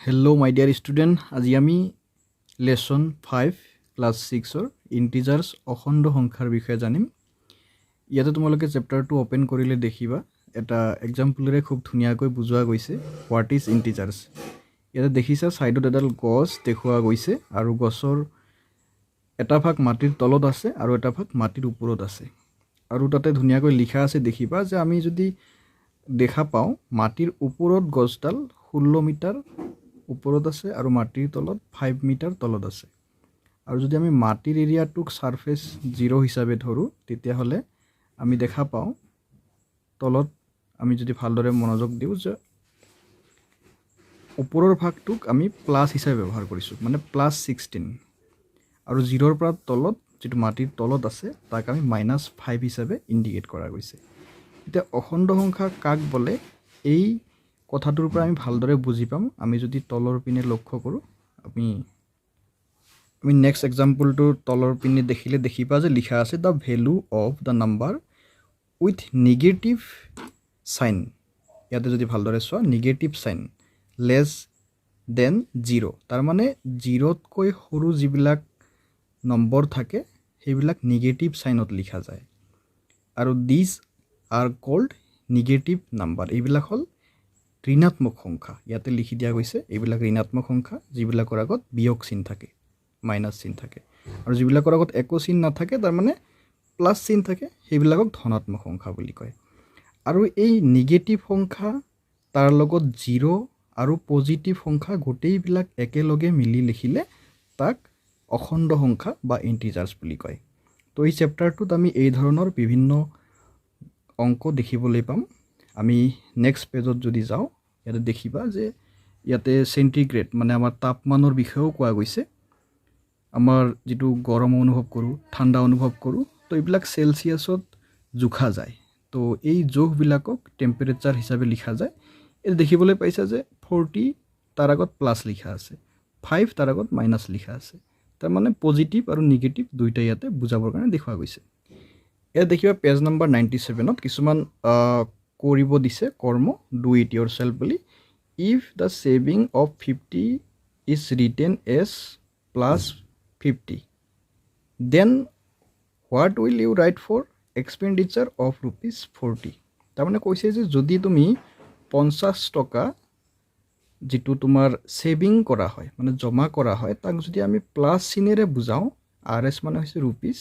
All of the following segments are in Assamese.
Hello my dear student, আজি আমি lesson 5 class 6 or integers অখণ্ড সংখ্যাৰ বিষয়ে জানিম। ইয়াতে তোমালোকে chapter 2 open কৰিলে দেখিবা এটা exampleৰে খুব ধুনীয়াকৈ বুজোৱা গৈছে what is integers। ইয়াতে দেখিছা সাইডত এডাল গছ দেখুৱা গৈছে আৰু গছৰ এটা ভাগ মাটিৰ তলত আছে আৰু এটা ভাগ মাটিৰ ওপৰত আছে আৰু তাতে ধুনীয়াকৈ লিখা আছে দেখিবা যে আমি যদি দেখা পাওঁ মাটিৰ ওপৰত গছডাল 16 মিটাৰ ওপৰত আছে আৰু মাটিৰ তলত 5 মিটাৰ তলত আছে আৰু যদি আমি মাটিৰ এৰিয়াটোক সাৰফেস 0 হিচাপে ধৰো তেতিয়া হলে আমি দেখা পাওঁ তলত আমি যদি ভালদৰে মনোযোগ দিও যে ওপৰৰ ভাগটোক আমি প্লাস হিচাপে ব্যৱহাৰ কৰিছো মানে +16 আৰু 0ৰ পৰা তলত যেটো মাটিৰ তলত আছে তাক আমি -5 হিচাপে ইন্ডিকেট কৰা গৈছে। এতিয়া অখণ্ড সংখ্যা কাক বলে এই কথাটোৰ পৰা আমি ভালদৰে বুজি পাম আমি যদি তলৰ পিনে লক্ষ্য কৰো আমি নেক্সট এক্সাম্পলটো তলৰ পিনে দেখিলে দেখিবা যে লিখা আছে the value of the number with negative sign ইয়াতে যদি ভালদৰে চোৱা negative sign less than 0 তাৰ মানে 0 তকৈ সৰু যিবিলাক নম্বৰ থাকে সেইবিলাক নেগেটিভ সাইনত লিখা যায় আৰু these are called negative number এইবিলাক হল ঋণাত্মক সংখ্যা ইয়াতে লিখি দিয়া গৈছে এইবিলাক ঋণাত্মক সংখ্যা যিবিলাকৰ আগত বিয়োগ চিন থাকে মাইনাস চিন থাকে আৰু যিবিলাকৰ আগত একো চিন নাথাকে তাৰ মানে প্লাস চিন থাকে সেইবিলাকক ধনাত্মক সংখ্যা বুলি কয় আৰু এই নেগেটিভ সংখ্যা তাৰ লগত 0 আৰু পজিটিভ সংখ্যা গোটেইবিলাক একেলগে মিলি লিখিলে তাক অখণ্ড সংখ্যা বা ইন্টিজাৰ্স বুলি কয়। তো এই চেপ্টাৰটোত আমি এই ধৰণৰ বিভিন্ন অংক দেখিবলৈ পাম। আমি নেক্সট পেজত যদি যাও ইয়াতে দেখিবা যে ইয়াতে সেন্টিগ্ৰেড মানে আমাৰ তাপমানৰ বিষয়েও কোৱা গৈছে আমাৰ যেটো গৰম অনুভৱ কৰো ঠাণ্ডা অনুভৱ কৰো তো এইবিলাক সেলসিয়াছত জোখা যায় তো এই জোখবিলাকক টেম্পাৰেচাৰ হিচাপে লিখা যায় এই দেখিবলৈ পাইছা যে 40 তাৰ আগত প্লাস লিখা আছে 5 তাৰ আগত মাইনাস লিখা আছে তাৰ মানে পজিটিভ আৰু নেগেটিভ দুইটা ইয়াতে বুজাবৰ কাৰণে দেখুৱা গৈছে। এ দেখিবা পেজ নম্বৰ 97ত কিছুমান কৰিব দিছে কৰ্ম do it yourself বুলি if the saving of 50 is written as +50 then what will you write for expenditure of ₹40 তাৰ মানে কৈছে যে যদি তুমি 50 টকা যেটো তোমাৰ সেভিং কৰা হয় মানে জমা কৰা হয় তাক যদি আমি প্লাস চিনেৰে বুজাও RS মানে হৈছে rupees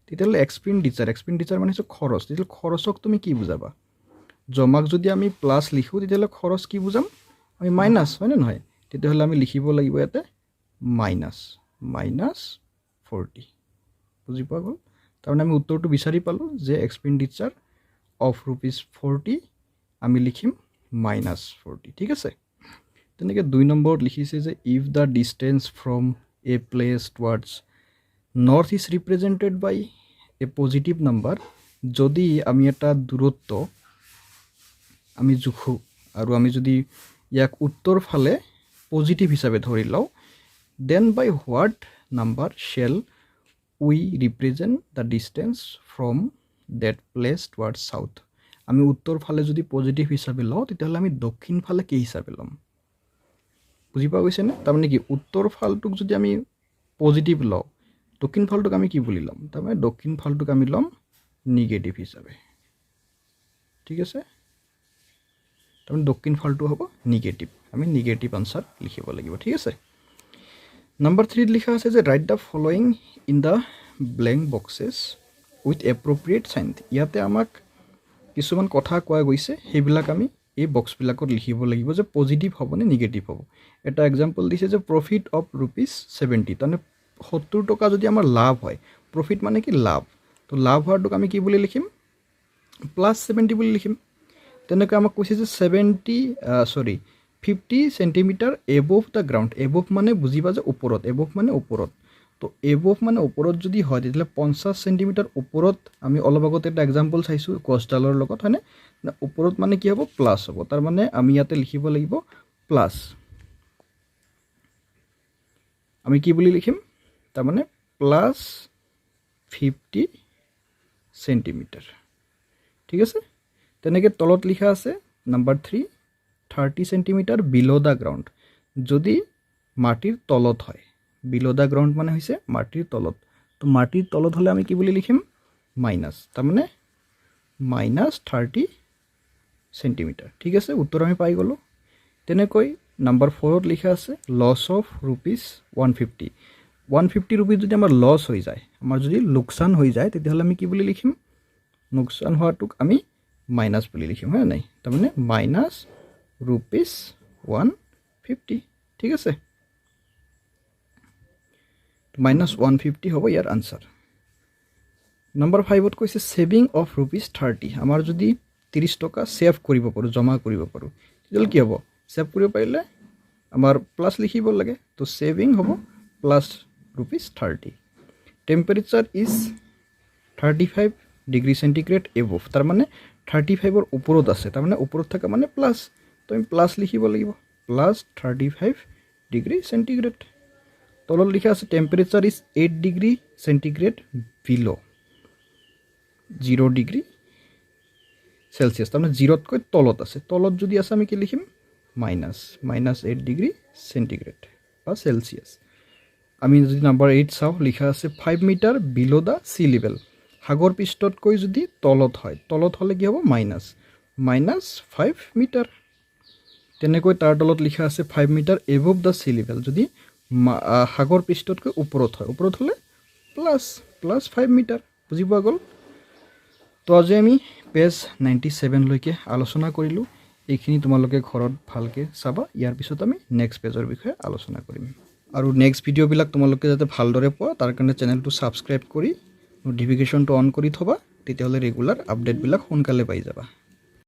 তেতিয়ালে এক্সপেন্ডিচাৰ মানে হৈছে খৰচ তেতিয়ালে খৰচক তুমি কি বুজাবা জমাক যদি আমি প্লাস লিখো তেতিয়ালে খৰচ কি বুজাম আমি মাইনাস হয় না নহয় তেতিয়ালে আমি লিখিব লাগিব ইয়াতে -40 বুজি পোৱা গল তাৰমানে আমি উত্তৰটো বিচাৰি পালো যে এক্সপেন্ডিচাৰ অফ ₹40 আমি লিখিম -40 ঠিক আছে। তেনেকে 2 নম্বৰত লিখিছে যে if the distance from a place towards north is represented by a positive number যদি আমি এটা দূৰত্ব আমি জুখো আৰু আমি যদি ইয়াক উত্তৰ ফালে পজিটিভ হিচাপে ধৰি লও then by what number shall we represent the distance from that place towards south আমি উত্তৰ ফালে যদি পজিটিভ হিচাপে লও তেতিয়াহলে আমি দক্ষিণ ফালে কি হিচাপে লম বুজি পা গৈছে না তাৰ মানে কি উত্তৰ ফালটোক যদি আমি পজিটিভ লও দক্ষিণ ফালটোক আমি কি বুলি লম তাৰ মানে দক্ষিণ ফালটোক আমি লম নেগেটিভ হিচাপে ঠিক আছে তাৰ মানে দক্ষিণ ফালটো হ'ব নেগেটিভ আমি নেগেটিভ আনসার লিখিব লাগিব ঠিক আছে। নাম্বার 3 লিখা আছে যে write the following in the blank boxes with appropriate sign ইয়াতে আমাক কিছুমান কথা কোৱা গৈছে সেইবিলাক আমি এই বক্স বিলাকত লিখিব লাগিব যে পজিটিভ হ'ব নে নেগেটিভ হ'ব। এটা एग्जांपल দিছে যে profit of ₹70 মানে 70 টকা যদি আমাৰ লাভ হয় profit মানে কি লাভ তো লাভ হোৱাটোক আমি কি বুলি লিখিম +70 বুলি লিখিম। তেনেকৈ আমাক কৈছে যে 50 centimetre above the ground above মানে বুজিবা যে ওপৰত above মানে ওপৰত তো above মানে ওপৰত যদি হয় তেতিয়ালে 50 সেন্টিমিটাৰ ওপৰত আমি অলপ আগতে এটা एग्जांपल চাইছো গছডালৰ লগত হয়নে না ওপৰত মানে কি হ'ব প্লাস হ'ব তাৰ মানে আমি ইয়াতে লিখিব লাগিব প্লাস আমি কি বুলি লিখিম তাৰ মানে +50 সেন্টিমিটাৰ ঠিক আছে। তেনেকে তলত লিখা আছে নাম্বাৰ 3 30 সেন্টিমিটাৰ বিলো দা গ্ৰাউন্ড যদি মাটিৰ তলত হয় বিলো দা গ্ৰাউণ্ড মানে হৈছে মাটিৰ তলত তো মাটিৰ তলত হ'লে আমি কি বুলি লিখিম মাইনাছ তাৰমানে -30 সেন্টিমিটাৰ ঠিক আছে উত্তৰ আমি পাই গ'লো তেনেকৈ নাম্বাৰ 4ত লিখা আছে লছ অফ ₹150 150 रुपीस যদি আমাৰ লছ হৈ যায় আমাৰ যদি লোকসান হৈ যায় তেতিয়াহ'লে আমি কি বুলি লিখিম লোকসান হোৱাটোক আমি মাইনাছ বুলি লিখিম হয় নাই তাৰমানে -150 ঠিক আছে -150 হ'ব ইয়াৰ আনসাৰ নাম্বাৰ 5ত কৈছে সেভিং অফ ₹30 আমাৰ যদি 30 টকা সেভ কৰিব পাৰো জমা কৰিব পাৰো তেতিয়াহ'লে কি হ'ব সেভ কৰিব পাৰিলে আমাৰ প্লাস লিখিব লাগে তো সেভিং হ'ব plus ₹30 temperature is 35 degree centigrade above তার মানে 35 এর উপরত আছে তার মানে উপরত থাকা মানে প্লাস তো আমি প্লাস লিখিব লাগিব প্লাস 35 ডিগ্রি সেন্টিগ্রেড তলত লিখা আছে টেম্পারেচার ইজ 8 ডিগ্রি সেন্টিগ্রেড বিলো 0 ডিগ্রি সেলসিয়াস তার মানে 0 কৈ তলত আছে তলত যদি আছে আমি কি লিখিম -8 ডিগ্রি সেন্টিগ্রেড বা সেলসিয়াস আমি যদি নাম্বার 8 চাও লিখা আছে 5 মিটার বিলো দা সি লেভেল সাগৰ পৃষ্ঠতকৈ যদি তলত হয় তলত হলে কি হ'ব -5 মিটাৰ তেনেকৈ তাৰ তলত লিখা আছে 5 মিটাৰ এবোভ দা সি লেভেল যদি সাগৰ পৃষ্ঠতকৈ ওপৰত হয় ওপৰত হলে +5 মিটাৰ বুজি পোৱা গ'ল তো আজি আমি পেজ 97 লৈকে আলোচনা কৰিলো এইখিনি তোমালোকে ঘৰত ভালকে চাবা ইয়াৰ পিছত আমি নেক্সট পেজৰ বিষয়ে আলোচনা কৰিম আৰু নেক্সট ভিডিও বিলাক তোমালোকে যাতে ভালদৰে পোৱা তাৰ কাৰণে চেনেলটো সাবস্ক্ৰাইব কৰি নোটিফিকেশনটো অন কৰি থবা তেতিয়াহলে ৰেগুলাৰ আপডেট বিলাক সোনকালে পাই যাবা